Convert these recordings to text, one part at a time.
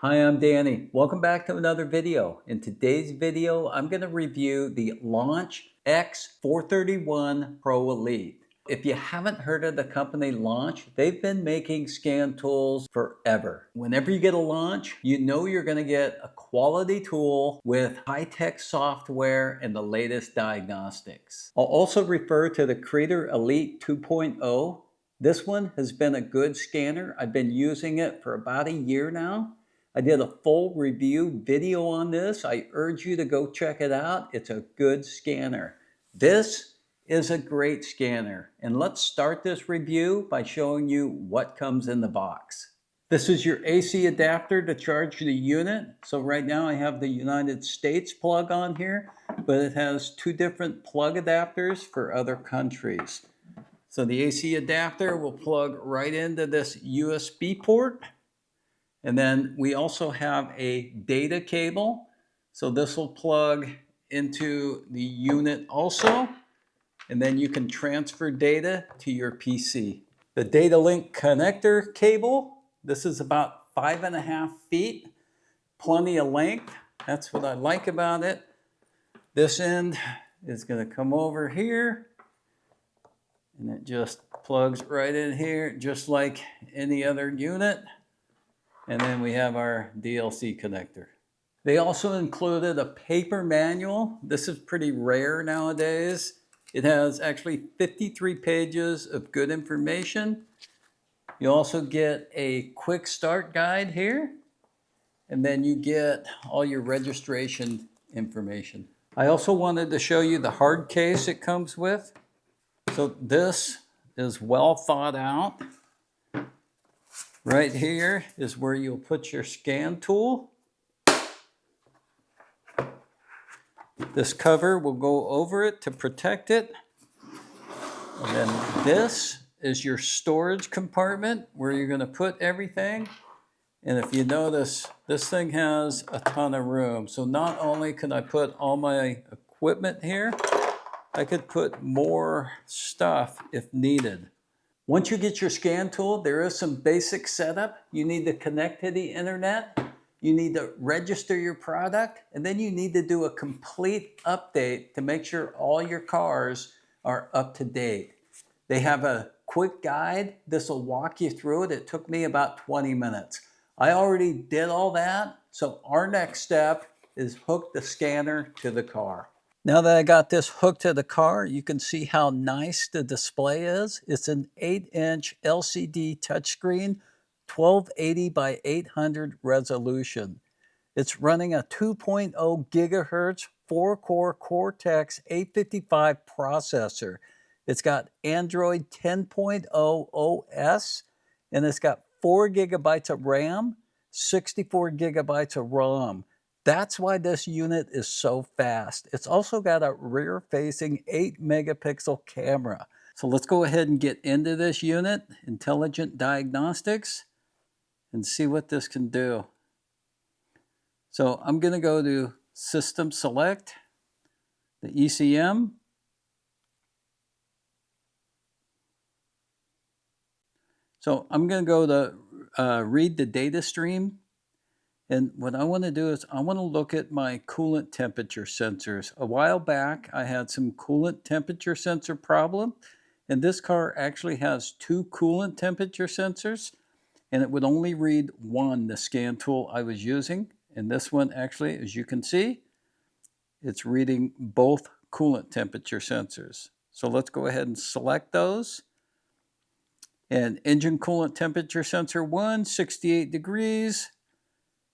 Hi, I'm Danny. Welcome back to another video. In today's video, I'm going to review the LAUNCH X431 PRO ELITE. If you haven't heard of the company Launch, they've been making scan tools forever. Whenever you get a Launch, you know you're going to get a quality tool with high-tech software and the latest diagnostics. I'll also refer to the Creator Elite 2.0. This one has been a good scanner. I've been using it for about a year now. I did a full review video on this. I urge you to go check it out. It's a good scanner. This is a great scanner. And let's start this review by showing you what comes in the box. This is your AC adapter to charge the unit. So right now I have the United States plug on here, but it has two different plug adapters for other countries. So the AC adapter will plug right into this USB port. And then we also have a data cable. So this will plug into the unit also. And then you can transfer data to your PC. The data link connector cable, this is about 5.5 feet. Plenty of length. That's what I like about it. This end is going to come over here. And it just plugs right in here, just like any other unit. And then we have our DLC connector. They also included a paper manual. This is pretty rare nowadays. It has actually 53 pages of good information. You also get a quick start guide here. And then you get all your registration information. I also wanted to show you the hard case it comes with. So this is well thought out. Right here is where you'll put your scan tool. This cover will go over it to protect it. And then this is your storage compartment where you're going to put everything. And if you notice, this thing has a ton of room. So not only can I put all my equipment here, I could put more stuff if needed. Once you get your scan tool, there is some basic setup. You need to connect to the internet. You need to register your product. And then you need to do a complete update to make sure all your cars are up to date. They have a quick guide. This will walk you through it. It took me about 20 minutes. I already did all that. So our next step is hook the scanner to the car. Now that I got this hooked to the car, you can see how nice the display is. It's an 8-inch LCD touchscreen, 1280 by 800 resolution. It's running a 2.0 gigahertz 4-core Cortex 855 processor. It's got Android 10.0 OS, and it's got 4 gigabytes of RAM, 64 gigabytes of ROM. That's why this unit is so fast. It's also got a rear-facing 8-megapixel camera. So let's go ahead and get into this unit, Intelligent Diagnostics, and see what this can do. So I'm going to go to System Select, the ECM. So I'm going to go to read the data stream. And what I want to do is I want to look at my coolant temperature sensors. A while back, I had some coolant temperature sensor problem. And this car actually has 2 coolant temperature sensors. And it would only read one, the scan tool I was using. And this one actually, as you can see, it's reading both coolant temperature sensors. So let's go ahead and select those. And engine coolant temperature sensor 1, 68 degrees.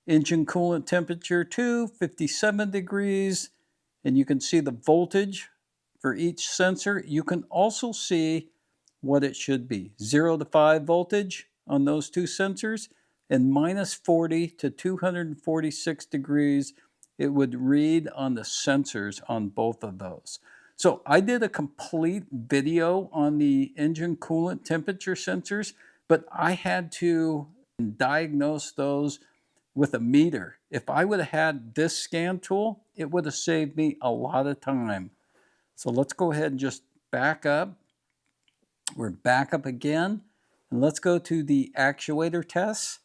Engine coolant temperature 2, 57 degrees. And you can see the voltage for each sensor. You can also see what it should be. 0 to 5 voltage on those 2 sensors. And minus 40 to 246 degrees, it would read on the sensors on both of those. So I did a complete video on the engine coolant temperature sensors, but I had to diagnose those with a meter. If I would have had this scan tool, it would have saved me a lot of time. So let's go ahead and just back up. We're back up again. And let's go to the actuator tests.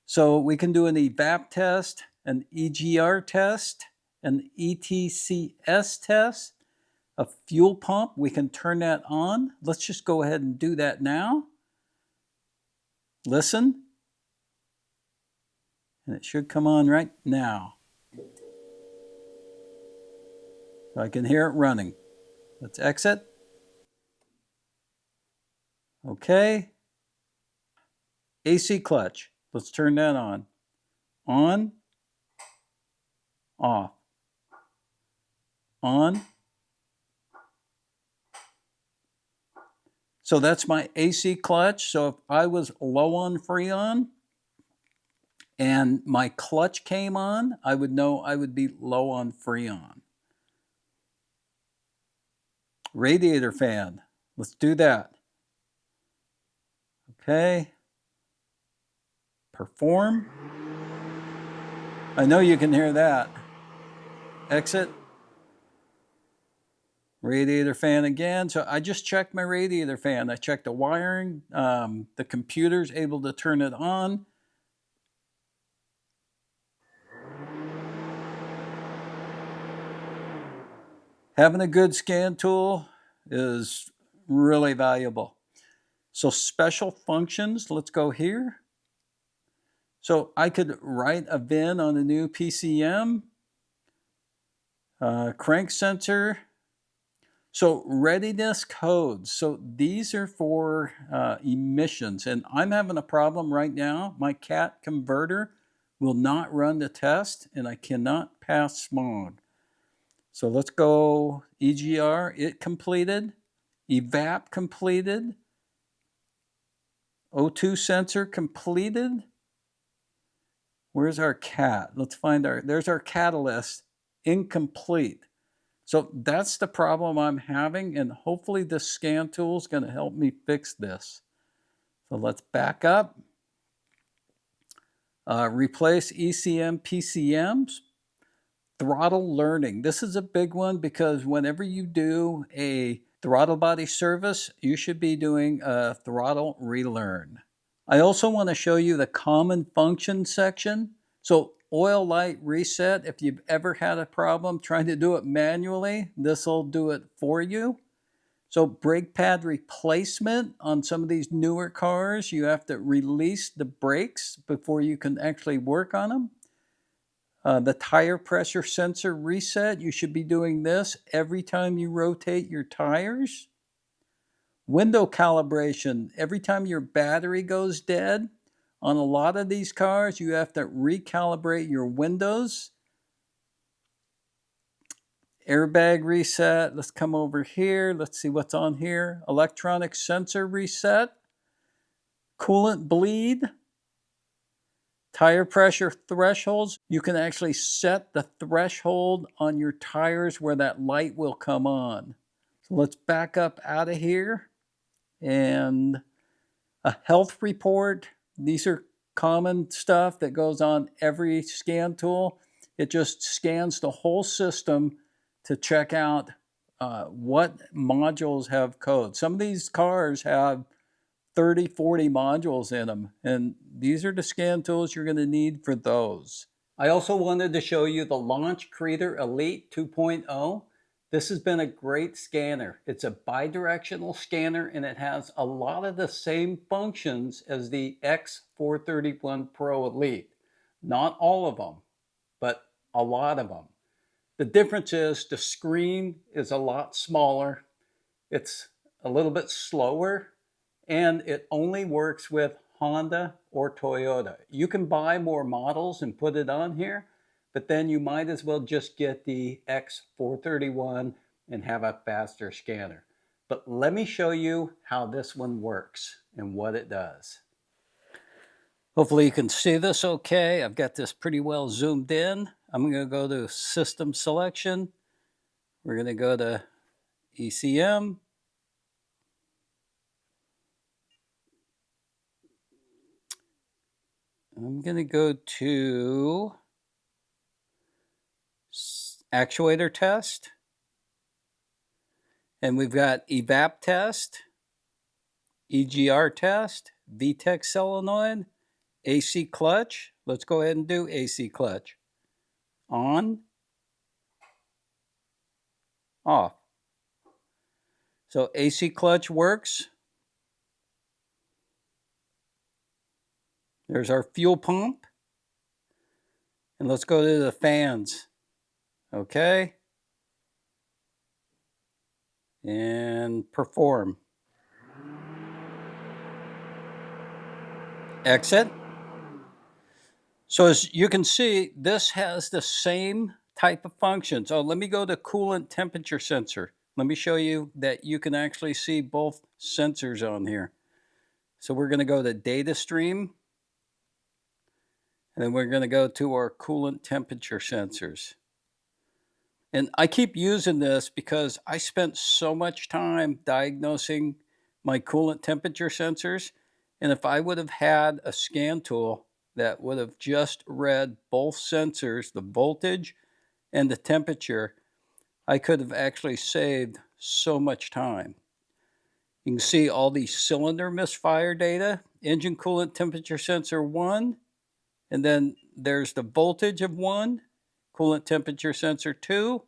So we can do an evap test, an EGR test, an ETCS test, a fuel pump. We can turn that on. Let's just go ahead and do that now. Listen. And it should come on right now. So I can hear it running. Let's exit. Okay. AC clutch. Let's turn that on. On. Off. On. So that's my AC clutch. So if I was low on Freon and my clutch came on, I would know I would be low on Freon. Radiator fan. Let's do that. Okay. Perform. I know you can hear that. Exit. Radiator fan again. So I just checked my radiator fan. I checked the wiring. The computer's able to turn it on. Having a good scan tool is really valuable. So special functions, let's go here. So I could write a VIN on a new PCM, crank sensor. So readiness codes. So these are for emissions. And I'm having a problem right now. My CAT converter will not run the test and I cannot pass smog. So let's go EGR, it completed. Evap completed. O2 sensor completed. Where's our CAT? Let's find there's our catalyst, incomplete. So that's the problem I'm having, and hopefully this scan tool is going to help me fix this. So let's back up. Replace ECM PCMs. Throttle learning. This is a big one because whenever you do a throttle body service, you should be doing a throttle relearn. I also want to show you the common function section. So oil light reset, if you've ever had a problem trying to do it manually, this will do it for you. So brake pad replacement on some of these newer cars, you have to release the brakes before you can actually work on them. The tire pressure sensor reset, you should be doing this every time you rotate your tires. Window calibration, every time your battery goes dead, on a lot of these cars, you have to recalibrate your windows. Airbag reset, let's come over here. Let's see what's on here. Electronic sensor reset. Coolant bleed. Tire pressure thresholds. You can actually set the threshold on your tires where that light will come on. So let's back up out of here. And a health report. These are common stuff that goes on every scan tool. It just scans the whole system to check out what modules have code. Some of these cars have 30, 40 modules in them, and these are the scan tools you're going to need for those. I also wanted to show you the LAUNCH X431 PRO ELITE 2.0. This has been a great scanner. It's a bidirectional scanner and it has a lot of the same functions as the X431 PRO ELITE. Not all of them, but a lot of them. The difference is the screen is a lot smaller, it's a little bit slower, and it only works with Honda or Toyota. You can buy more models and put it on here, but then you might as well just get the X431 and have a faster scanner. But let me show you how this one works and what it does. Hopefully you can see this okay. I've got this pretty well zoomed in. I'm going to go to System Selection. We're going to go to ECM. I'm going to go to Actuator test. And we've got evap test, EGR test, VTEC solenoid, AC clutch. Let's go ahead and do AC clutch. On, off. So AC clutch works. There's our fuel pump. And let's go to the fans. Okay. And perform. Exit. So as you can see, this has the same type of function. So let me go to coolant temperature sensor. Let me show you that you can actually see both sensors on here. So we're going to go to data stream. And then we're going to go to our coolant temperature sensors. And I keep using this because I spent so much time diagnosing my coolant temperature sensors. And if I would have had a scan tool that would have just read both sensors, the voltage and the temperature, I could have actually saved so much time. You can see all the cylinder misfire data, engine coolant temperature sensor 1, and then there's the voltage of 1, coolant temperature sensor 2,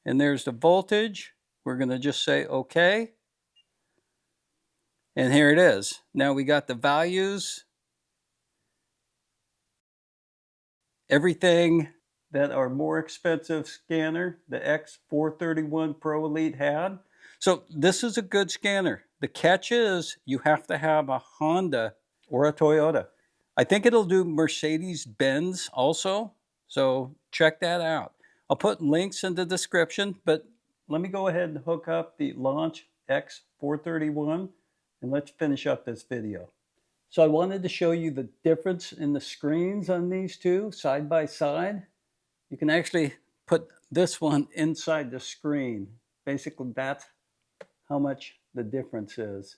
and there's the voltage. We're going to just say OK. And here it is. Now we got the values. Everything that our more expensive scanner, the X431 Pro Elite, had. So this is a good scanner. The catch is you have to have a Honda or a Toyota. I think it'll do Mercedes-Benz also. So check that out. I'll put links in the description, but let me go ahead and hook up the Launch X431 and let's finish up this video. So I wanted to show you the difference in the screens on these two side by side. You can actually put this one inside the screen. Basically, that's how much the difference is.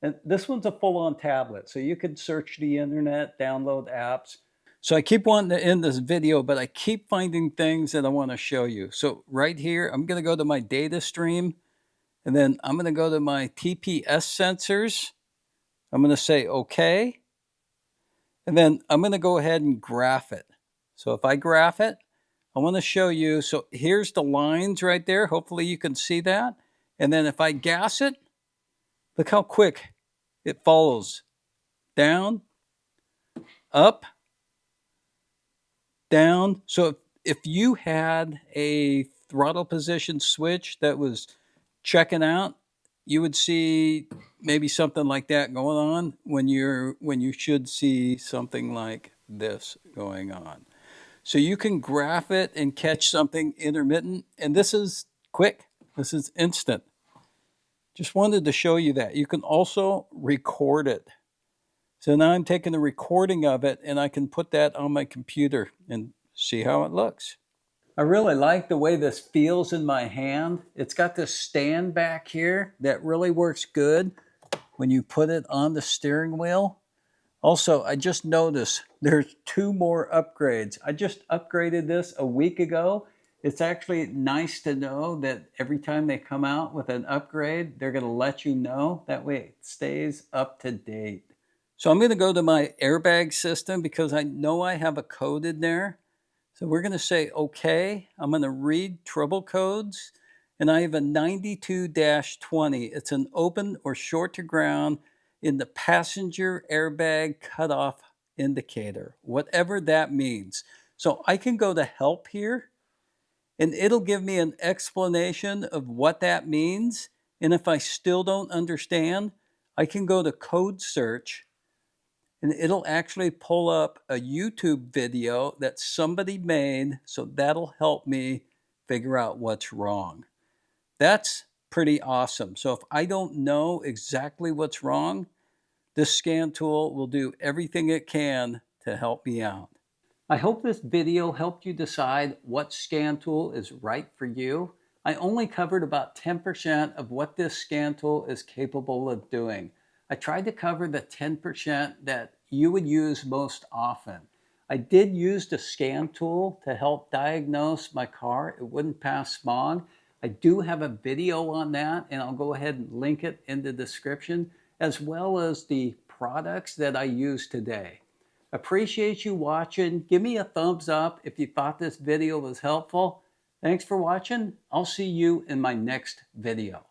And this one's a full-on tablet, so you could search the internet, download apps. So I keep wanting to end this video, but I keep finding things that I want to show you. So right here, I'm going to go to my data stream, and then I'm going to go to my TPS sensors. I'm going to say OK, and then I'm going to go ahead and graph it. So if I graph it, I want to show you. So here's the lines right there. Hopefully you can see that. And then if I gas it, look how quick it follows. Down, up, down. So if you had a throttle position switch that was checking out, you would see maybe something like that going on when you should see something like this going on. So you can graph it and catch something intermittent, and this is quick. This is instant. Just wanted to show you that. You can also record it. So now I'm taking a recording of it, and I can put that on my computer and see how it looks. I really like the way this feels in my hand. It's got this stand back here that really works good when you put it on the steering wheel. Also, I just noticed there's 2 more upgrades. I just upgraded this a week ago. It's actually nice to know that every time they come out with an upgrade, they're going to let you know. That way it stays up to date. So I'm going to go to my airbag system because I know I have a code in there. So we're going to say OK. I'm going to read trouble codes. And I have a 92-20. It's an open or short to ground in the passenger airbag cutoff indicator, whatever that means. So I can go to help here, and it'll give me an explanation of what that means. And if I still don't understand, I can go to code search, and it'll actually pull up a YouTube video that somebody made, so that'll help me figure out what's wrong. That's pretty awesome. So if I don't know exactly what's wrong, this scan tool will do everything it can to help me out. I hope this video helped you decide what scan tool is right for you. I only covered about 10% of what this scan tool is capable of doing. I tried to cover the 10% that you would use most often. I did use the scan tool to help diagnose my car. It wouldn't pass smog. I do have a video on that, and I'll go ahead and link it in the description, as well as the products that I use today. Appreciate you watching. Give me a thumbs up if you thought this video was helpful. Thanks for watching. I'll see you in my next video.